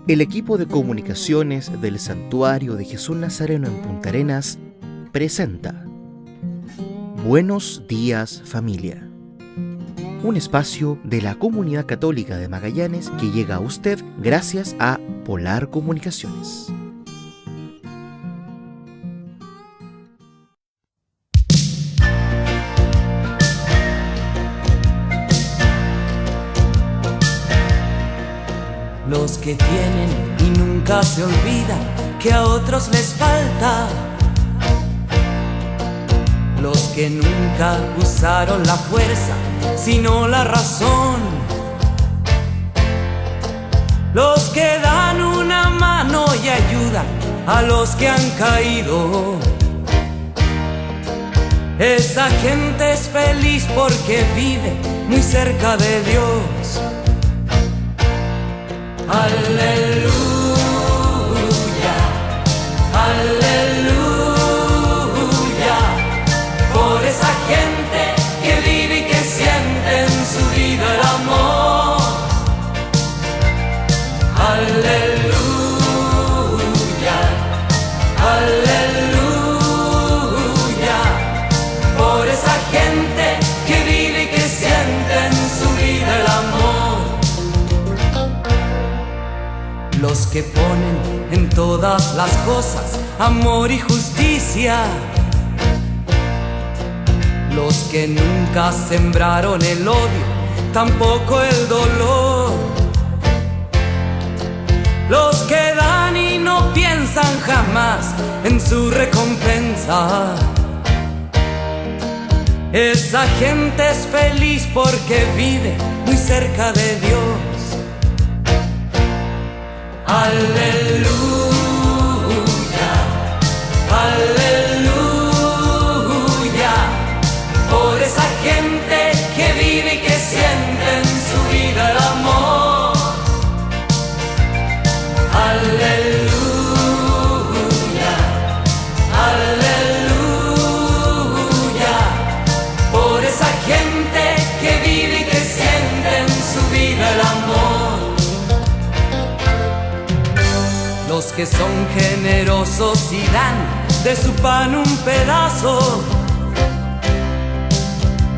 El equipo de comunicaciones del Santuario de Jesús Nazareno en Punta Arenas presenta Buenos días, familia. Un espacio de la Comunidad Católica de Magallanes que llega a usted gracias a Polar Comunicaciones. Los que tienen y nunca se olvidan que a otros les falta. Los que nunca usaron la fuerza, sino la razón. Los que dan una mano y ayudan a los que han caído. Esa gente es feliz porque vive muy cerca de Dios. Aleluya, aleluya, por esa gente que vive y que siente en su vida el amor. Aleluya, aleluya, por esa gente que vive y que siente en su vida el amor. Los que ponen en todas las cosas amor y justicia. Los que nunca sembraron el odio, tampoco el dolor. Los que dan y no piensan jamás en su recompensa. Esa gente es feliz porque vive muy cerca de Dios. Aleluya, aleluya, por esa gente que vive y que siente en su vida el amor. Aleluya, aleluya, por esa gente que vive y que siente en su vida el amor. Los que son generosos y dan de su pan un pedazo.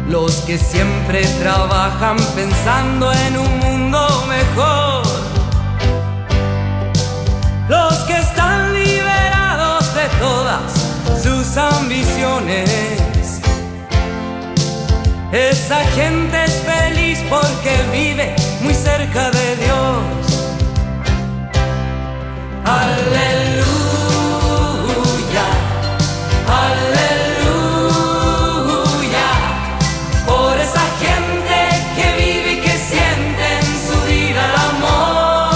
Los que siempre trabajan pensando en un mundo mejor. Los que están liberados de todas sus ambiciones. Esa gente es feliz porque vive muy cerca de Dios. Aleluya, aleluya, por esa gente que vive y que siente en su vida el amor.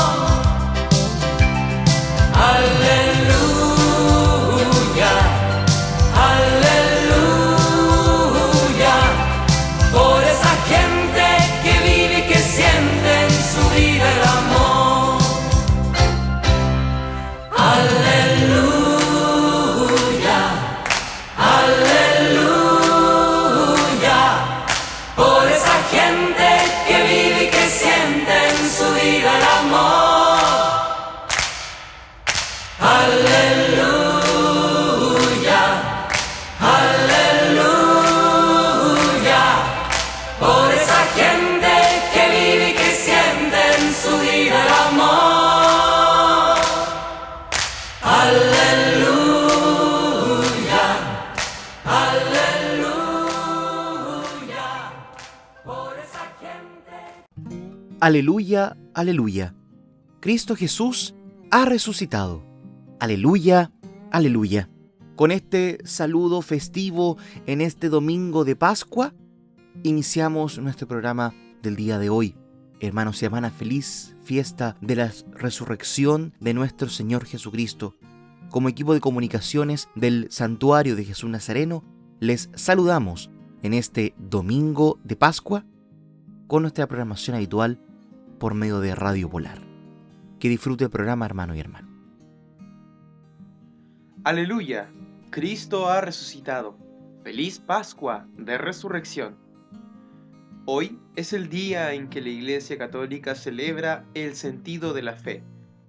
Aleluya, aleluya, por esa gente que vive y que siente en su vida el amor. Aleluya, aleluya, por esa gente que vive y que siente en su vida el amor. Aleluya, aleluya, por esa gente que vive y que siente en su vida el amor. Aleluya, aleluya, por esa gente. Aleluya, aleluya. Cristo Jesús ha resucitado. Aleluya, aleluya. Con este saludo festivo en este domingo de Pascua, iniciamos nuestro programa del día de hoy. Hermanos y hermanas, feliz fiesta de la resurrección de nuestro Señor Jesucristo. Como equipo de comunicaciones del Santuario de Jesús Nazareno, les saludamos en este domingo de Pascua con nuestra programación habitual por medio de Radio Polar. Que disfrute el programa, hermano y hermano. Aleluya, Cristo ha resucitado. Feliz Pascua de Resurrección. Hoy es el día en que la Iglesia Católica celebra el sentido de la fe,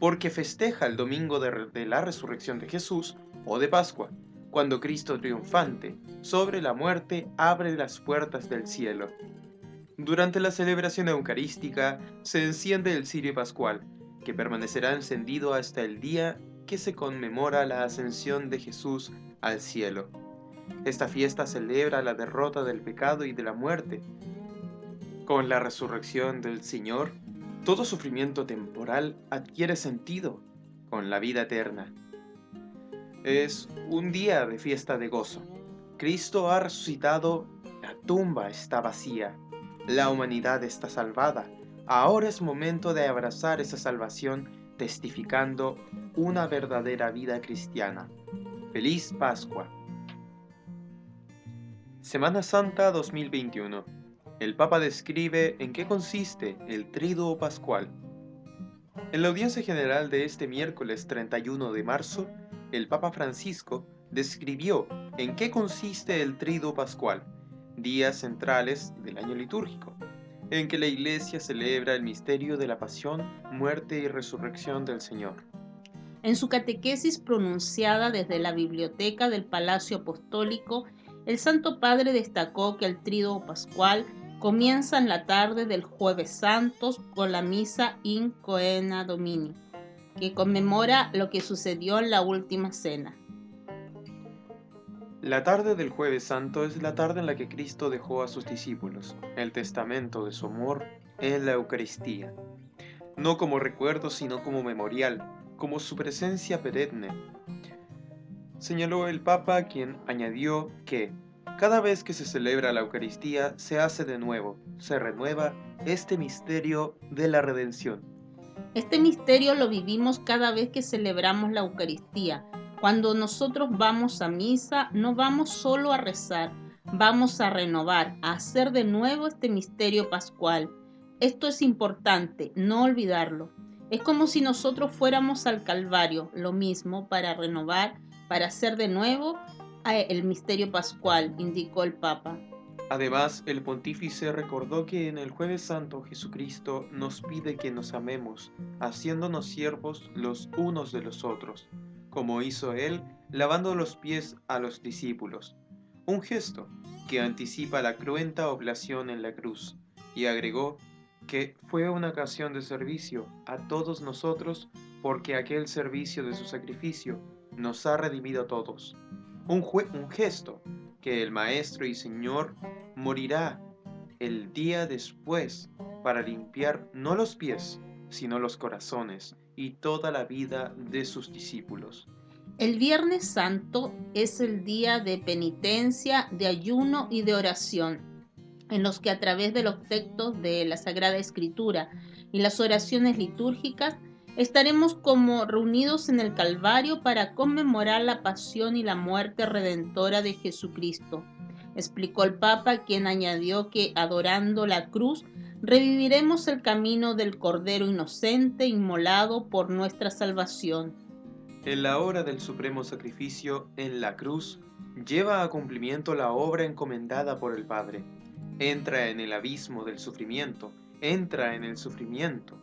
porque festeja el domingo de la resurrección de Jesús o de Pascua, cuando Cristo triunfante sobre la muerte abre las puertas del cielo. Durante la celebración eucarística se enciende el cirio pascual, que permanecerá encendido hasta el día que se conmemora la ascensión de Jesús al cielo. Esta fiesta celebra la derrota del pecado y de la muerte. Con la resurrección del Señor, todo sufrimiento temporal adquiere sentido con la vida eterna. Es un día de fiesta de gozo. Cristo ha resucitado, la tumba está vacía, la humanidad está salvada. Ahora es momento de abrazar esa salvación testificando una verdadera vida cristiana. ¡Feliz Pascua! Semana Santa 2021. El Papa describe en qué consiste el Triduo Pascual. En la audiencia general de este miércoles 31 de marzo, el Papa Francisco describió en qué consiste el Triduo Pascual, días centrales del año litúrgico, en que la Iglesia celebra el misterio de la pasión, muerte y resurrección del Señor. En su catequesis pronunciada desde la biblioteca del Palacio Apostólico, el Santo Padre destacó que el Tríduo Pascual comienza en la tarde del Jueves Santo con la misa In Coena Domini, que conmemora lo que sucedió en la última cena. La tarde del Jueves Santo es la tarde en la que Cristo dejó a sus discípulos el testamento de su amor en la Eucaristía, no como recuerdo sino como memorial, como su presencia perenne. Señaló el Papa, quien añadió que cada vez que se celebra la Eucaristía se hace de nuevo, se renueva este misterio de la redención. Este misterio lo vivimos cada vez que celebramos la Eucaristía. Cuando nosotros vamos a misa, no vamos solo a rezar, vamos a renovar, a hacer de nuevo este misterio pascual. Esto es importante, no olvidarlo. Es como si nosotros fuéramos al Calvario, lo mismo para renovar, para hacer de nuevo el misterio pascual, indicó el Papa. Además, el pontífice recordó que en el Jueves Santo Jesucristo nos pide que nos amemos, haciéndonos siervos los unos de los otros, como hizo él lavando los pies a los discípulos, un gesto que anticipa la cruenta oblación en la cruz, y agregó que fue una ocasión de servicio a todos nosotros porque aquel servicio de su sacrificio nos ha redimido a todos. Un gesto que el Maestro y Señor morirá el día después para limpiar no los pies, sino los corazones y toda la vida de sus discípulos. El Viernes Santo es el día de penitencia, de ayuno y de oración, en los que a través de los textos de la Sagrada Escritura y las oraciones litúrgicas estaremos como reunidos en el Calvario para conmemorar la pasión y la muerte redentora de Jesucristo, explicó el Papa, quien añadió que adorando la cruz reviviremos el camino del Cordero inocente inmolado por nuestra salvación. En la hora del supremo sacrificio en la cruz, lleva a cumplimiento la obra encomendada por el Padre. Entra en el abismo del sufrimiento, entra en el sufrimiento,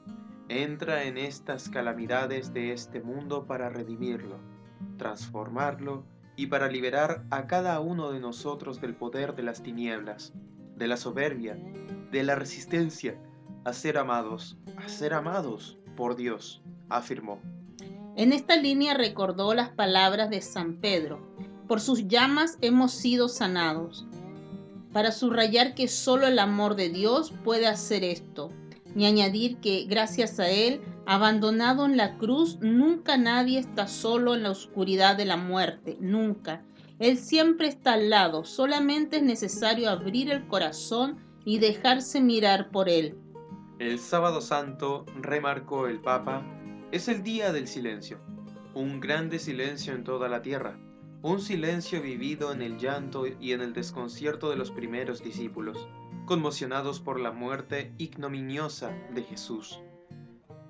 entra en estas calamidades de este mundo para redimirlo, transformarlo y para liberar a cada uno de nosotros del poder de las tinieblas, de la soberbia, de la resistencia, a ser amados por Dios, afirmó. En esta línea recordó las palabras de San Pedro: por sus llamas hemos sido sanados, para subrayar que solo el amor de Dios puede hacer esto, y añadir que gracias a Él, abandonado en la cruz, nunca nadie está solo en la oscuridad de la muerte, nunca. Él siempre está al lado, solamente es necesario abrir el corazón y dejarse mirar por Él. El Sábado Santo, remarcó el Papa, es el día del silencio, un grande silencio en toda la tierra, un silencio vivido en el llanto y en el desconcierto de los primeros discípulos, conmocionados por la muerte ignominiosa de Jesús.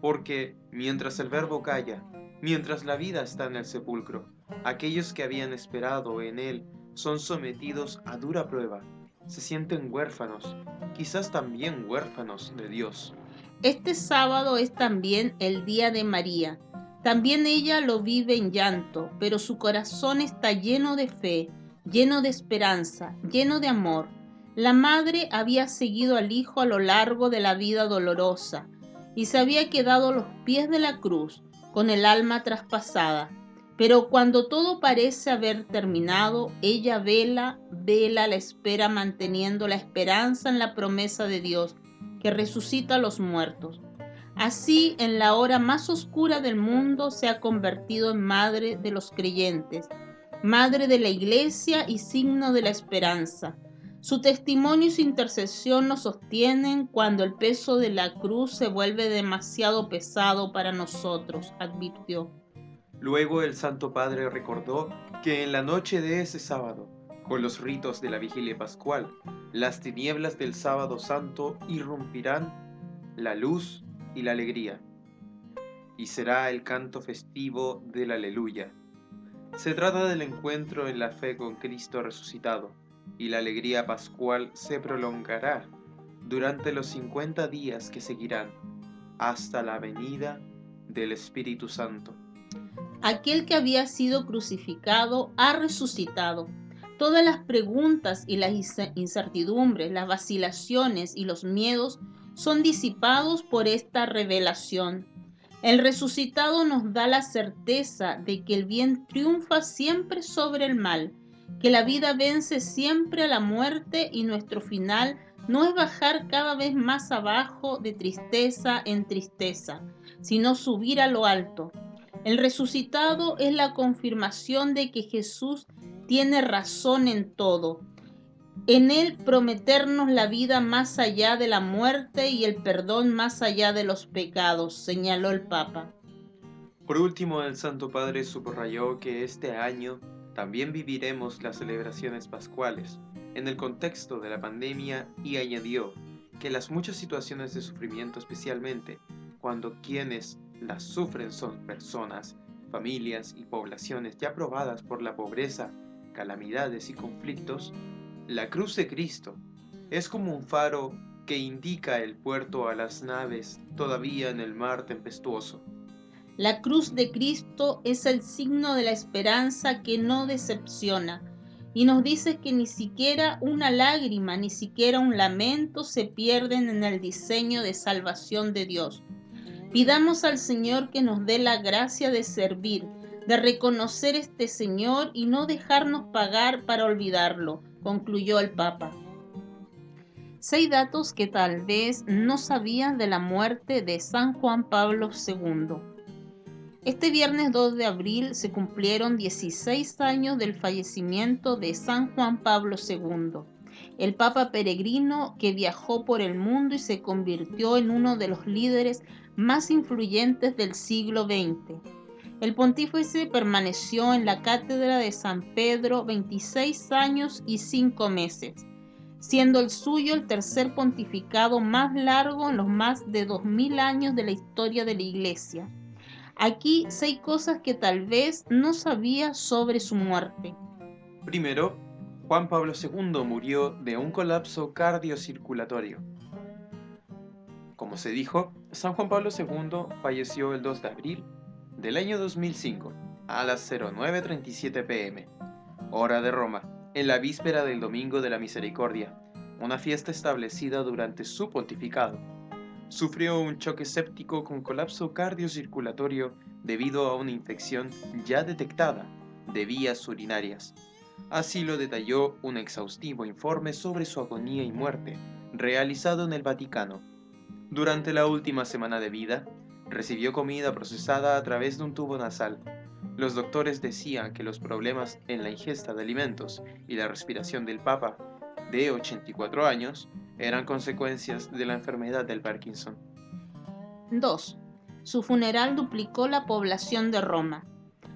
Porque mientras el Verbo calla, mientras la vida está en el sepulcro, aquellos que habían esperado en él son sometidos a dura prueba, se sienten huérfanos, quizás también huérfanos de Dios. Este sábado es también el día de María, También ella lo vive en llanto, pero su corazón está lleno de fe, lleno de esperanza, lleno de amor. La madre había seguido al hijo a lo largo de la vida dolorosa y se había quedado a los pies de la cruz, con el alma traspasada. Pero cuando todo parece haber terminado, ella vela la espera, manteniendo la esperanza en la promesa de Dios, que resucita a los muertos. Así, en la hora más oscura del mundo, se ha convertido en madre de los creyentes, madre de la Iglesia y signo de la esperanza. Su testimonio y su intercesión nos sostienen cuando el peso de la cruz se vuelve demasiado pesado para nosotros, advirtió. Luego el Santo Padre recordó que en la noche de ese sábado, con los ritos de la vigilia pascual, las tinieblas del sábado santo irrumpirán la luz y la alegría, y será el canto festivo del Aleluya. Se trata del encuentro en la fe con Cristo resucitado, y la alegría pascual se prolongará durante los 50 días que seguirán, hasta la venida del Espíritu Santo. Aquel que había sido crucificado ha resucitado. Todas las preguntas y las incertidumbres, las vacilaciones y los miedos son disipados por esta revelación. El resucitado nos da la certeza de que el bien triunfa siempre sobre el mal, que la vida vence siempre a la muerte y nuestro final no es bajar cada vez más abajo de tristeza en tristeza, sino subir a lo alto. El resucitado es la confirmación de que Jesús tiene razón en todo. En él prometernos la vida más allá de la muerte y el perdón más allá de los pecados, señaló el Papa. Por último, el Santo Padre subrayó que este año también viviremos las celebraciones pascuales en el contexto de la pandemia y añadió que las muchas situaciones de sufrimiento, especialmente cuando quienes las sufren son personas, familias y poblaciones ya probadas por la pobreza, calamidades y conflictos, la cruz de Cristo es como un faro que indica el puerto a las naves todavía en el mar tempestuoso. La cruz de Cristo es el signo de la esperanza que no decepciona y nos dice que ni siquiera una lágrima, ni siquiera un lamento se pierden en el diseño de salvación de Dios. Pidamos al Señor que nos dé la gracia de servir, de reconocer este Señor y no dejarnos pagar para olvidarlo, concluyó el Papa. 6 datos que tal vez no sabías de la muerte de San Juan Pablo II. Este viernes 2 de abril se cumplieron 16 años del fallecimiento de San Juan Pablo II, el Papa peregrino que viajó por el mundo y se convirtió en uno de los líderes más influyentes del siglo XX. El pontífice permaneció en la cátedra de San Pedro 26 años y 5 meses, siendo el suyo el tercer pontificado más largo en los más de 2000 años de la historia de la Iglesia. Aquí 6 cosas que tal vez no sabías sobre su muerte. Primero, Juan Pablo II murió de un colapso cardiocirculatorio. Como se dijo, San Juan Pablo II falleció el 2 de abril del año 2005 a las 09:37 p.m., hora de Roma, en la víspera del Domingo de la Misericordia, una fiesta establecida durante su pontificado. Sufrió un choque séptico con colapso cardiocirculatorio debido a una infección ya detectada de vías urinarias. Así lo detalló un exhaustivo informe sobre su agonía y muerte, realizado en el Vaticano. Durante la última semana de vida, recibió comida procesada a través de un tubo nasal. Los doctores decían que los problemas en la ingesta de alimentos y la respiración del Papa, de 84 años, eran consecuencias de la enfermedad del Parkinson. 2. Su funeral duplicó la población de Roma.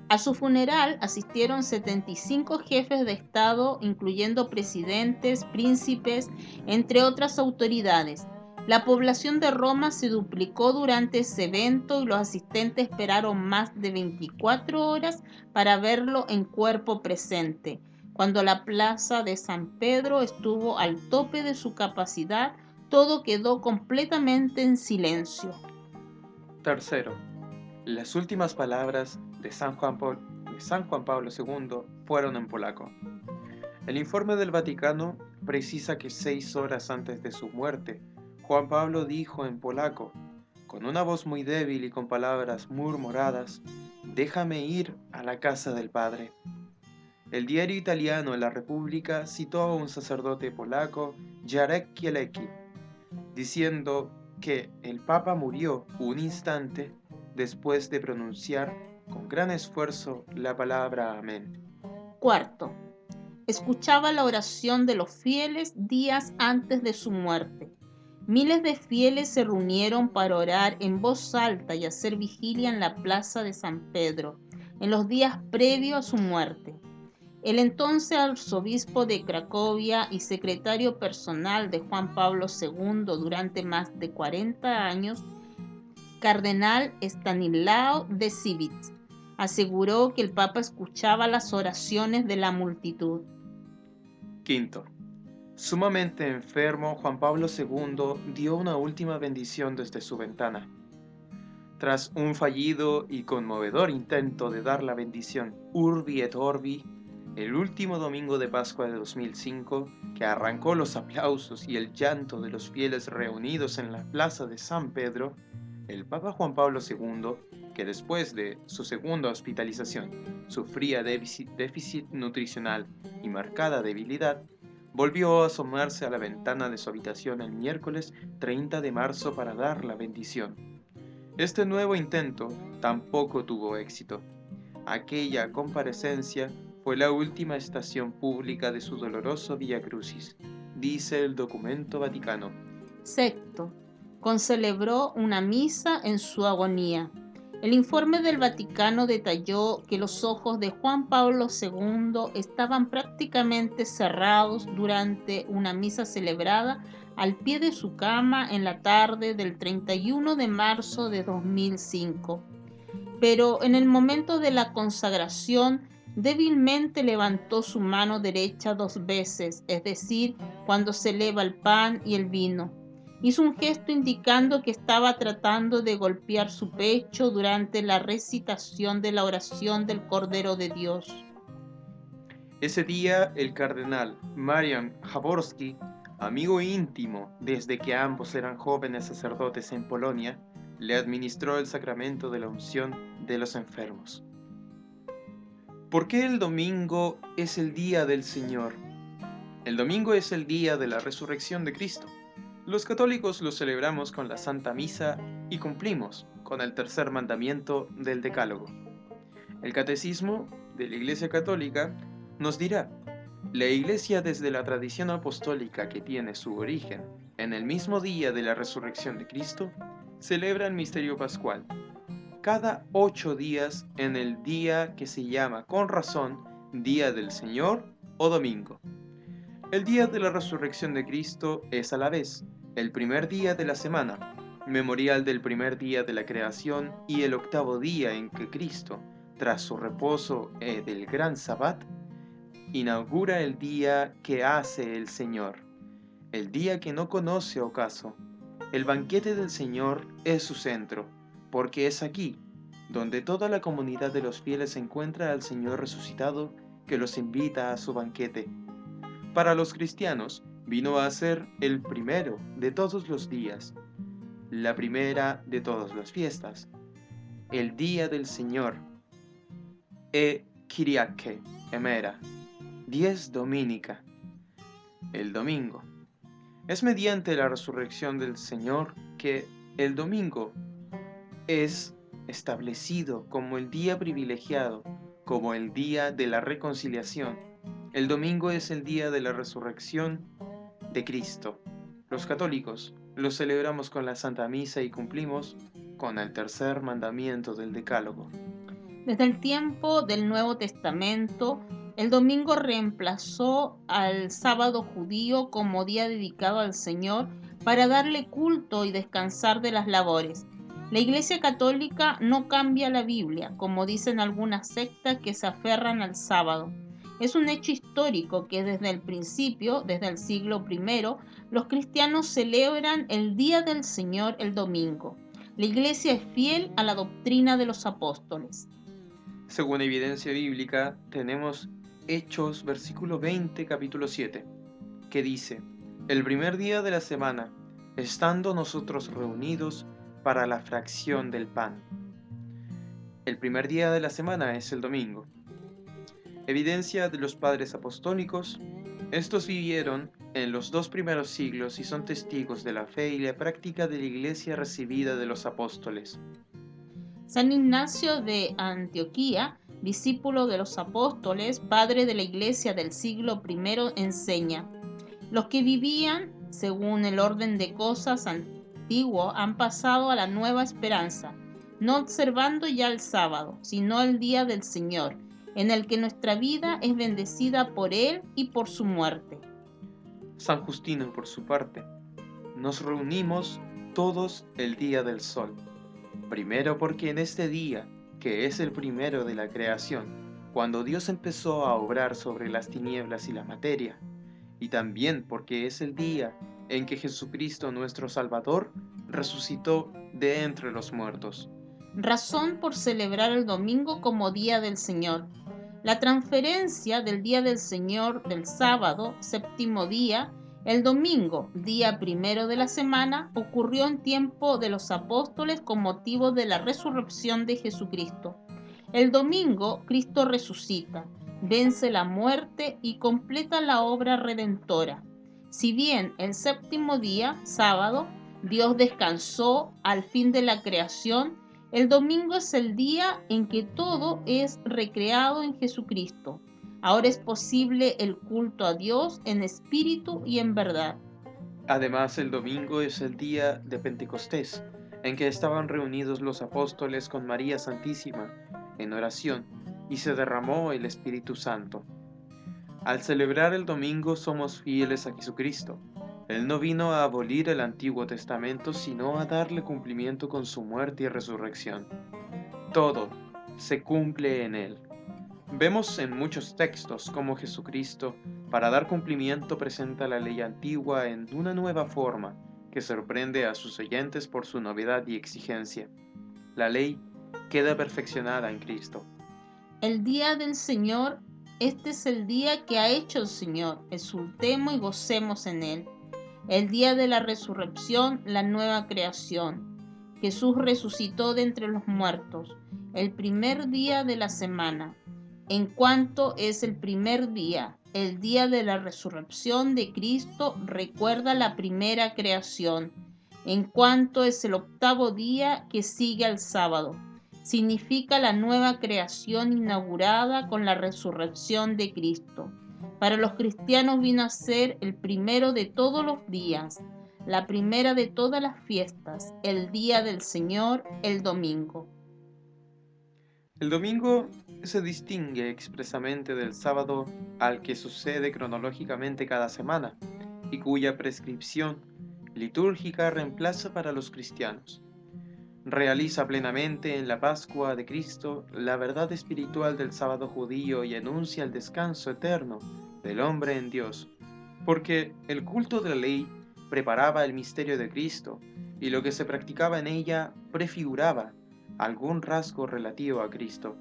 A su funeral asistieron 75 jefes de Estado, incluyendo presidentes, príncipes, entre otras autoridades. La población de Roma se duplicó durante ese evento y los asistentes esperaron más de 24 horas para verlo en cuerpo presente, cuando la plaza de San Pedro estuvo al tope de su capacidad. Todo quedó completamente en silencio. Tercero, Las últimas palabras de San Juan Pablo II fueron en polaco. El informe del Vaticano precisa que 6 horas antes de su muerte, Juan Pablo dijo en polaco, con una voz muy débil y con palabras murmuradas, «Déjame ir a la casa del Padre». El diario italiano La Repubblica citó a un sacerdote polaco, Jarek Kielecki, diciendo que el Papa murió un instante después de pronunciar con gran esfuerzo la palabra amén. Cuarto, escuchaba la oración de los fieles días antes de su muerte. Miles de fieles se reunieron para orar en voz alta y hacer vigilia en la plaza de San Pedro, en los días previos a su muerte. El entonces arzobispo de Cracovia y secretario personal de Juan Pablo II durante más de 40 años, cardenal Stanislao Deziewicz, aseguró que el Papa escuchaba las oraciones de la multitud. Quinto, sumamente enfermo, Juan Pablo II dio una última bendición desde su ventana. Tras un fallido y conmovedor intento de dar la bendición Urbi et Orbi, el último domingo de Pascua de 2005, que arrancó los aplausos y el llanto de los fieles reunidos en la plaza de San Pedro, el Papa Juan Pablo II, que después de su segunda hospitalización sufría déficit nutricional y marcada debilidad, volvió a asomarse a la ventana de su habitación el miércoles 30 de marzo para dar la bendición. Este nuevo intento tampoco tuvo éxito. Aquella comparecencia fue la última estación pública de su doloroso Via Crucis, dice el documento vaticano. Sexto, concelebró una misa en su agonía. El informe del Vaticano detalló que los ojos de Juan Pablo II estaban prácticamente cerrados durante una misa celebrada al pie de su cama en la tarde del 31 de marzo de 2005. Pero en el momento de la consagración, débilmente levantó su mano derecha 2 veces, es decir, cuando se eleva el pan y el vino. Hizo un gesto indicando que estaba tratando de golpear su pecho durante la recitación de la oración del Cordero de Dios. Ese día, el cardenal Marian Jaworski, amigo íntimo desde que ambos eran jóvenes sacerdotes en Polonia, le administró el sacramento de la unción de los enfermos. ¿Por qué el domingo es el día del Señor? El domingo es el día de la resurrección de Cristo. Los católicos lo celebramos con la Santa Misa y cumplimos con el tercer mandamiento del Decálogo. El Catecismo de la Iglesia Católica nos dirá: la Iglesia, desde la tradición apostólica que tiene su origen en el mismo día de la resurrección de Cristo, celebra el misterio pascual cada 8 días en el día que se llama con razón Día del Señor o Domingo. El día de la resurrección de Cristo es a la vez el primer día de la semana, memorial del primer día de la creación y el 8º día en que Cristo, tras su reposo del gran Sabbat, inaugura el día que hace el Señor, el día que no conoce ocaso. El banquete del Señor es su centro, porque es aquí donde toda la comunidad de los fieles encuentra al Señor resucitado que los invita a su banquete. Para los cristianos, vino a ser el primero de todos los días, la primera de todas las fiestas, el día del Señor, Kyriake Emera, dies Dominica, el domingo. Es mediante la resurrección del Señor que el domingo es establecido como el día privilegiado, como el día de la reconciliación. El domingo es el día de la resurrección de Cristo. Los católicos lo celebramos con la Santa Misa y cumplimos con el tercer mandamiento del Decálogo. Desde el tiempo del Nuevo Testamento, el domingo reemplazó al sábado judío como día dedicado al Señor para darle culto y descansar de las labores. La Iglesia Católica no cambia la Biblia, como dicen algunas sectas que se aferran al sábado. Es un hecho histórico que desde el principio, desde el siglo I, los cristianos celebran el Día del Señor el domingo. La Iglesia es fiel a la doctrina de los apóstoles. Según evidencia bíblica, tenemos Hechos, versículo 20, capítulo 7, que dice: el primer día de la semana, estando nosotros reunidos para la fracción del pan. El primer día de la semana es el domingo. Evidencia de los padres apostólicos. Estos vivieron en los 2 primeros siglos y son testigos de la fe y la práctica de la iglesia recibida de los apóstoles. San Ignacio de Antioquía, discípulo de los apóstoles, padre de la iglesia del siglo I, enseña: los que vivían según el orden de cosas antiguo han pasado a la nueva esperanza, no observando ya el sábado, sino el día del Señor, en el que nuestra vida es bendecida por Él y por su muerte. San Justino, por su parte, nos reunimos todos el día del sol. Primero porque en este día, que es el primero de la creación, cuando Dios empezó a obrar sobre las tinieblas y la materia, y también porque es el día en que Jesucristo nuestro Salvador resucitó de entre los muertos. Razón por celebrar el domingo como Día del Señor. La transferencia del Día del Señor del sábado, séptimo día, el domingo, día primero de la semana, ocurrió en tiempo de los apóstoles con motivo de la resurrección de Jesucristo. El domingo, Cristo resucita, vence la muerte y completa la obra redentora. Si bien el séptimo día, sábado, Dios descansó al fin de la creación, el domingo es el día en que todo es recreado en Jesucristo. Ahora es posible el culto a Dios en espíritu y en verdad. Además, el domingo es el día de Pentecostés, en que estaban reunidos los apóstoles con María Santísima en oración y se derramó el Espíritu Santo. Al celebrar el domingo somos fieles a Jesucristo. Él no vino a abolir el Antiguo Testamento, sino a darle cumplimiento con su muerte y resurrección. Todo se cumple en Él. Vemos en muchos textos cómo Jesucristo, para dar cumplimiento, presenta la ley antigua en una nueva forma que sorprende a sus oyentes por su novedad y exigencia. La ley queda perfeccionada en Cristo. El día del Señor, este es el día que ha hecho el Señor, exultemos y gocemos en Él. El día de la resurrección, la nueva creación. Jesús resucitó de entre los muertos, el primer día de la semana. En cuanto es el primer día, el día de la resurrección de Cristo, recuerda la primera creación. En cuanto es el octavo día que sigue al sábado, significa la nueva creación inaugurada con la resurrección de Cristo. Para los cristianos vino a ser el primero de todos los días, la primera de todas las fiestas, el día del Señor, el domingo. El domingo se distingue expresamente del sábado al que sucede cronológicamente cada semana y cuya prescripción litúrgica reemplaza para los cristianos. Realiza plenamente en la Pascua de Cristo la verdad espiritual del sábado judío y anuncia el descanso eterno del hombre en Dios, porque el culto de la ley preparaba el misterio de Cristo y lo que se practicaba en ella prefiguraba algún rasgo relativo a Cristo.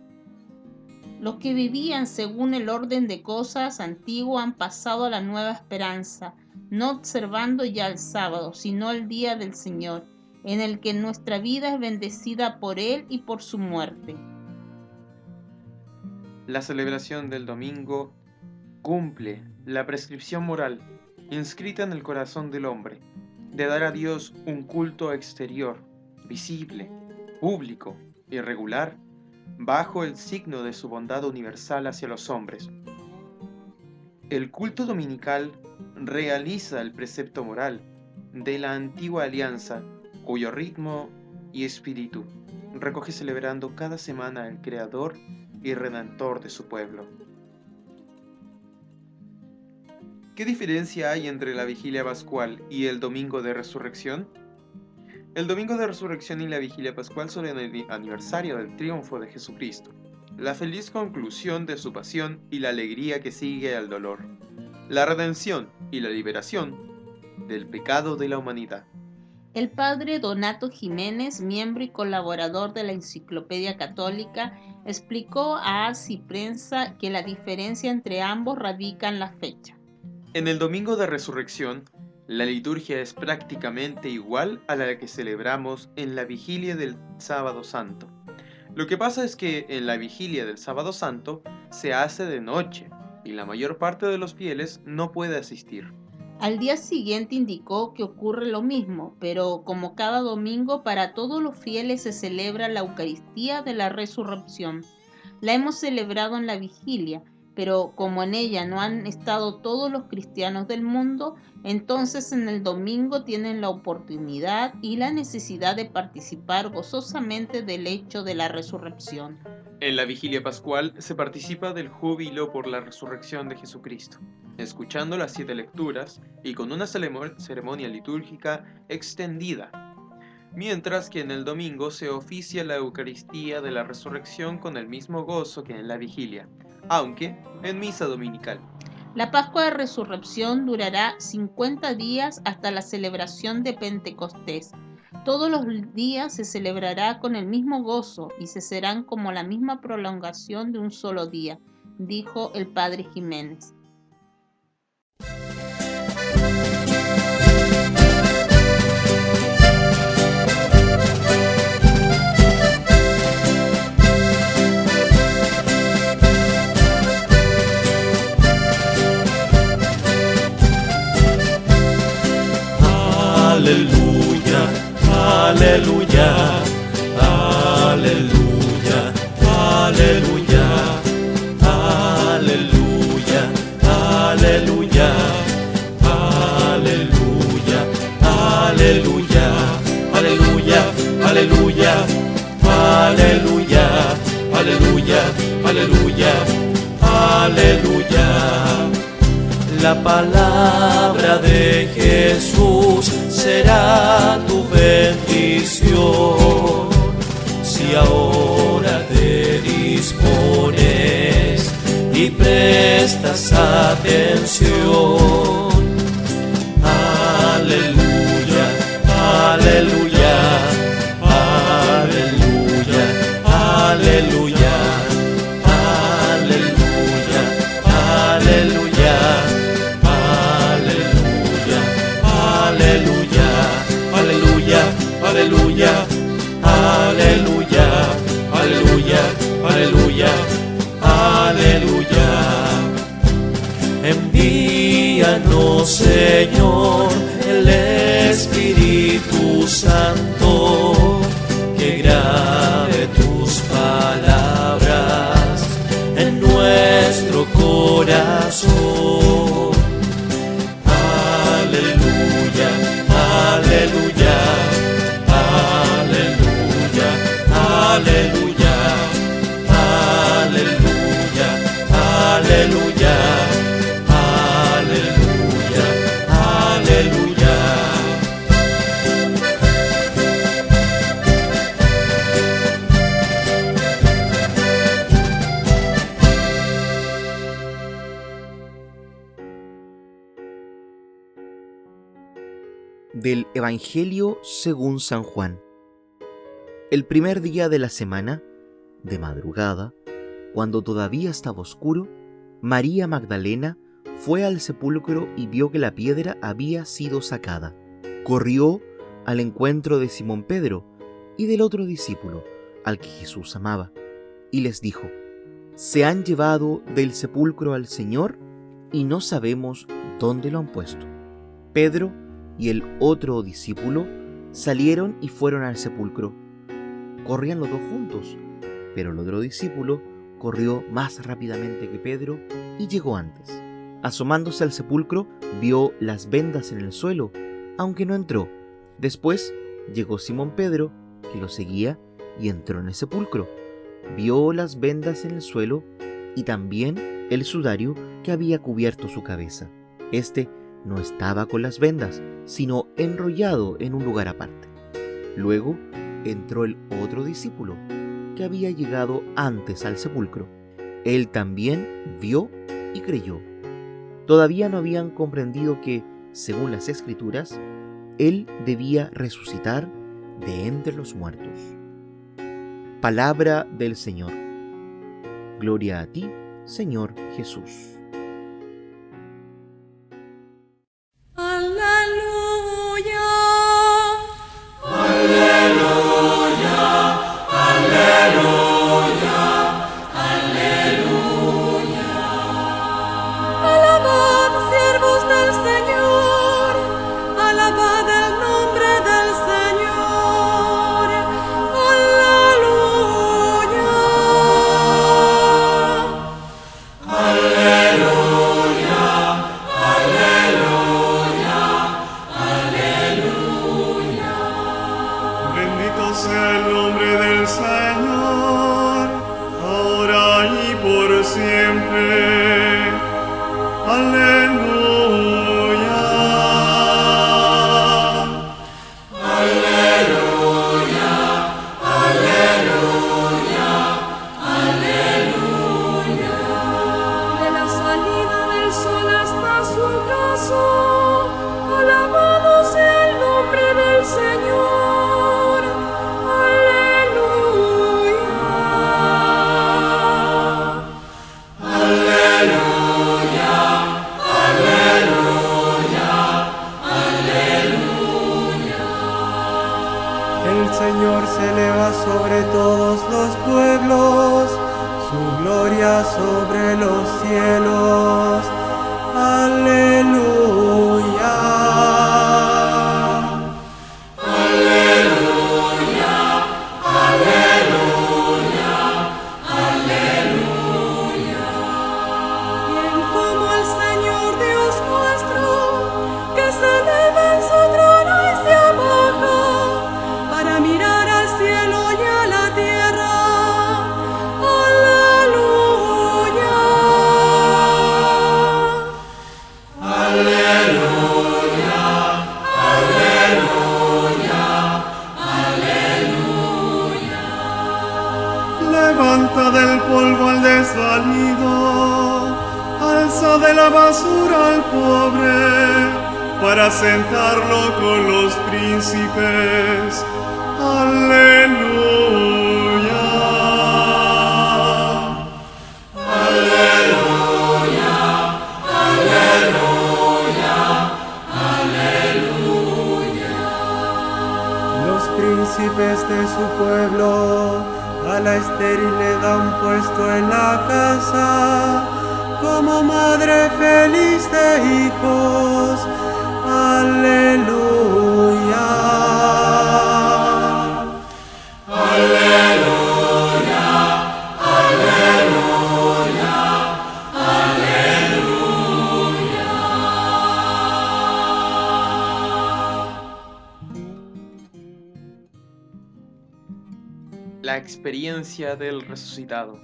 Los que vivían según el orden de cosas antiguo han pasado a la nueva esperanza, no observando ya el sábado, sino el día del Señor, en el que nuestra vida es bendecida por Él y por su muerte. La celebración del domingo cumple la prescripción moral inscrita en el corazón del hombre, de dar a Dios un culto exterior, visible, público y regular, bajo el signo de su bondad universal hacia los hombres. El culto dominical realiza el precepto moral de la antigua alianza, cuyo ritmo y espíritu recoge celebrando cada semana el Creador y Redentor de su pueblo. ¿Qué diferencia hay entre la vigilia pascual y el domingo de resurrección? El domingo de resurrección y la vigilia pascual son el aniversario del triunfo de Jesucristo, la feliz conclusión de su pasión y la alegría que sigue al dolor, la redención y la liberación del pecado de la humanidad. El padre Donato Jiménez, miembro y colaborador de la Enciclopedia Católica, explicó a Así Prensa que la diferencia entre ambos radica en la fecha. En el Domingo de Resurrección, la liturgia es prácticamente igual a la que celebramos en la vigilia del Sábado Santo. Lo que pasa es que en la vigilia del Sábado Santo se hace de noche y la mayor parte de los fieles no puede asistir. Al día siguiente indicó que ocurre lo mismo, pero como cada domingo para todos los fieles se celebra la Eucaristía de la Resurrección. La hemos celebrado en la vigilia, pero como en ella no han estado todos los cristianos del mundo, entonces en el domingo tienen la oportunidad y la necesidad de participar gozosamente del hecho de la resurrección. En la vigilia pascual se participa del júbilo por la resurrección de Jesucristo, escuchando las 7 lecturas y con una ceremonia litúrgica extendida, mientras que en el domingo se oficia la Eucaristía de la resurrección con el mismo gozo que en la vigilia, aunque en misa dominical. La Pascua de Resurrección durará 50 días hasta la celebración de Pentecostés. Todos los días se celebrará con el mismo gozo y se serán como la misma prolongación de un solo día, dijo el padre Jiménez. Aleluya, aleluya, aleluya, aleluya, aleluya, aleluya, aleluya, aleluya, aleluya, aleluya, aleluya, aleluya, aleluya, aleluya. La palabra de Jesús será tu bendición. Si ahora te dispones y prestas atención. Aleluya, aleluya, aleluya, aleluya, aleluya, aleluya. Aleluya, aleluya, aleluya, aleluya, aleluya, aleluya, aleluya. Envíanos, Señor, el Espíritu Santo, que grabe tus palabras en nuestro corazón. Aleluya, aleluya, aleluya, aleluya, aleluya, aleluya, aleluya. Del Evangelio según San Juan. El primer día de la semana, de madrugada, cuando todavía estaba oscuro, María Magdalena fue al sepulcro y vio que la piedra había sido sacada. Corrió al encuentro de Simón Pedro y del otro discípulo, al que Jesús amaba, y les dijo: «Se han llevado del sepulcro al Señor y no sabemos dónde lo han puesto». Pedro y el otro discípulo salieron y fueron al sepulcro. Corrían los dos juntos, pero el otro discípulo corrió más rápidamente que Pedro y llegó antes. Asomándose al sepulcro, vio las vendas en el suelo, aunque no entró. Después llegó Simón Pedro, que lo seguía, y entró en el sepulcro. Vio las vendas en el suelo y también el sudario que había cubierto su cabeza. Este no estaba con las vendas, sino enrollado en un lugar aparte. Luego entró el otro discípulo, que había llegado antes al sepulcro. Él también vio y creyó. Todavía no habían comprendido que, según las Escrituras, Él debía resucitar de entre los muertos. Palabra del Señor. Gloria a ti, Señor Jesús. El Señor se eleva sobre todos los pueblos, su gloria sobre los cielos. Aleluya. Aleluya, aleluya, aleluya. Bien como el Señor Dios nuestro, que se eleva en su trono y se abaja para mirar al cielo y a la tierra. Aleluya. Aleluya, aleluya, aleluya. Levanta del polvo al desvalido, alza de la basura al pobre, para sentarlo con los príncipes. Aleluya. Aleluya, aleluya, aleluya. Los príncipes de su pueblo a la estéril le dan puesto en la casa, como madre feliz de hijos. Aleluya. Aleluya, aleluya, aleluya. La experiencia del resucitado.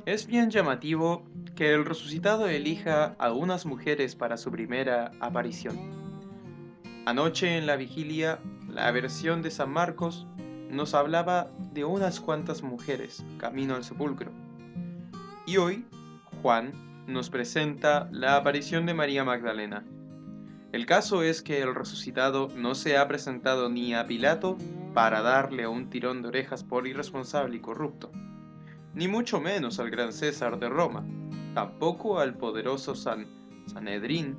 Es bien llamativo que el resucitado elija a unas mujeres para su primera aparición. Anoche en la vigilia, la versión de San Marcos nos hablaba de unas cuantas mujeres camino al sepulcro. Y hoy, Juan nos presenta la aparición de María Magdalena. El caso es que el resucitado no se ha presentado ni a Pilato para darle un tirón de orejas por irresponsable y corrupto, ni mucho menos al gran César de Roma, tampoco al poderoso Sanedrín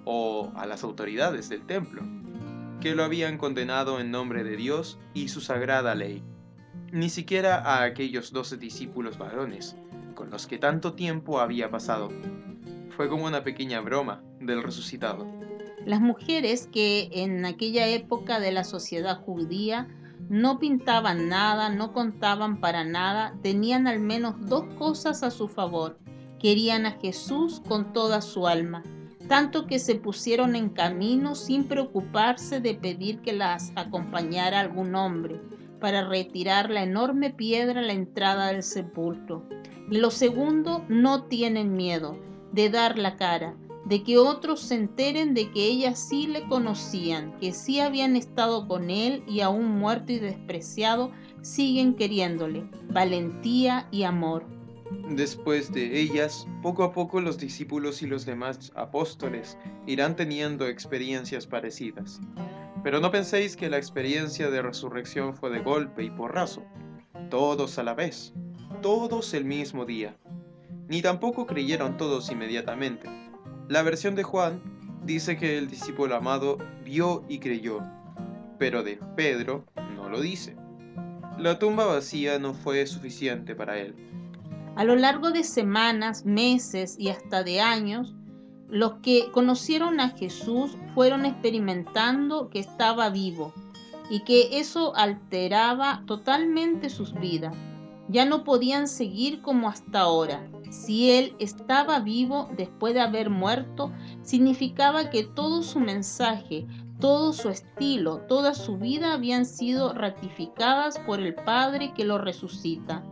o a las autoridades del templo, que lo habían condenado en nombre de Dios y su sagrada ley, ni siquiera a aquellos 12 discípulos varones con los que tanto tiempo había pasado. Fue como una pequeña broma del resucitado. Las mujeres que en aquella época de la sociedad judía no pintaban nada, no contaban para nada, tenían al menos dos cosas a su favor: querían a Jesús con toda su alma, tanto que se pusieron en camino sin preocuparse de pedir que las acompañara algún hombre para retirar la enorme piedra a la entrada del sepulcro. Y lo segundo, no tienen miedo de dar la cara, de que otros se enteren de que ellas sí le conocían, que sí habían estado con él y aún muerto y despreciado, siguen queriéndole. Valentía y amor. Después de ellas, poco a poco los discípulos y los demás apóstoles irán teniendo experiencias parecidas. Pero no penséis que la experiencia de resurrección fue de golpe y porrazo, todos a la vez, todos el mismo día. Ni tampoco creyeron todos inmediatamente. La versión de Juan dice que el discípulo amado vio y creyó, pero de Pedro no lo dice. La tumba vacía no fue suficiente para él. A lo largo de semanas, meses y hasta de años, los que conocieron a Jesús fueron experimentando que estaba vivo y que eso alteraba totalmente sus vidas. Ya no podían seguir como hasta ahora. Si Él estaba vivo después de haber muerto, significaba que todo su mensaje, todo su estilo, toda su vida habían sido ratificadas por el Padre que lo resucita.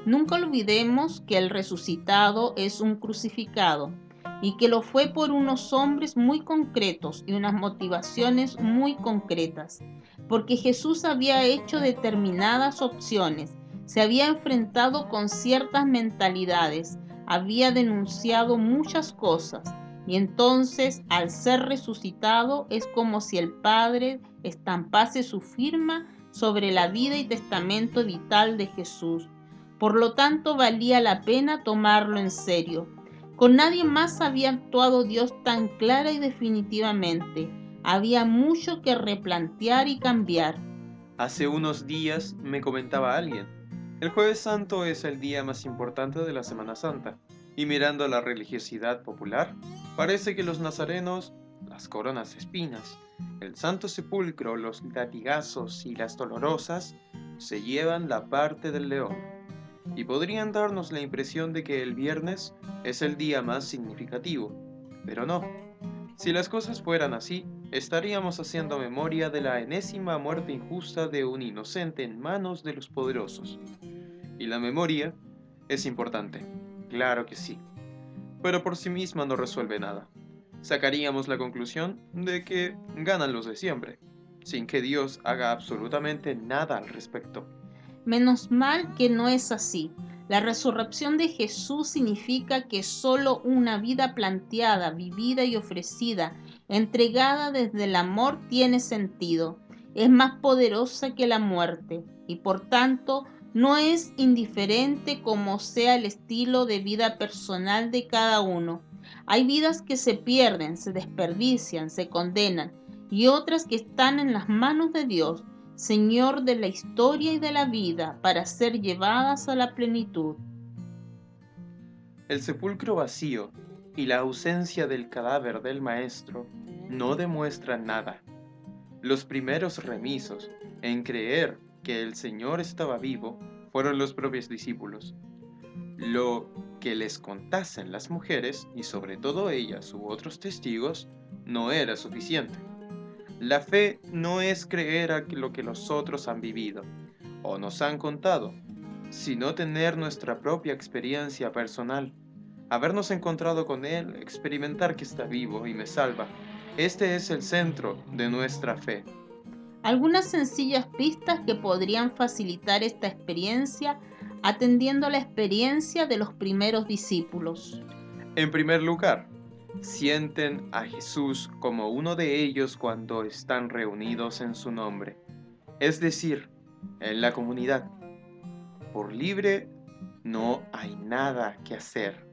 Nunca olvidemos que el resucitado es un crucificado y que lo fue por unos hombres muy concretos y unas motivaciones muy concretas, porque Jesús había hecho determinadas opciones, se había enfrentado con ciertas mentalidades, había denunciado muchas cosas, y entonces al ser resucitado es como si el Padre estampase su firma sobre la vida y testamento vital de Jesús. Por lo tanto, valía la pena tomarlo en serio. Con nadie más había actuado Dios tan clara y definitivamente. Había mucho que replantear y cambiar. Hace unos días me comentaba alguien, el Jueves Santo es el día más importante de la Semana Santa, y mirando la religiosidad popular, parece que los nazarenos, las coronas de espinas, el Santo Sepulcro, los latigazos y las dolorosas, se llevan la parte del león, y podrían darnos la impresión de que el viernes es el día más significativo, pero no. Si las cosas fueran así, estaríamos haciendo memoria de la enésima muerte injusta de un inocente en manos de los poderosos. Y la memoria es importante, claro que sí, pero por sí misma no resuelve nada. Sacaríamos la conclusión de que ganan los de siempre, sin que Dios haga absolutamente nada al respecto. Menos mal que no es así. La resurrección de Jesús significa que solo una vida planteada, vivida y ofrecida, entregada desde el amor tiene sentido. Es más poderosa que la muerte y por tanto no es indiferente como sea el estilo de vida personal de cada uno. Hay vidas que se pierden, se desperdician, se condenan y otras que están en las manos de Dios, Señor de la historia y de la vida, para ser llevadas a la plenitud. El sepulcro vacío y la ausencia del cadáver del Maestro no demuestran nada. Los primeros remisos en creer que el Señor estaba vivo fueron los propios discípulos. Lo que les contasen las mujeres, y sobre todo ellas u otros testigos, no era suficiente. La fe no es creer a lo que los otros han vivido o nos han contado, sino tener nuestra propia experiencia personal, habernos encontrado con Él, experimentar que está vivo y me salva. Este es el centro de nuestra fe. Algunas sencillas pistas que podrían facilitar esta experiencia atendiendo a la experiencia de los primeros discípulos. En primer lugar, sienten a Jesús como uno de ellos cuando están reunidos en su nombre, es decir, en la comunidad. Por libre no hay nada que hacer.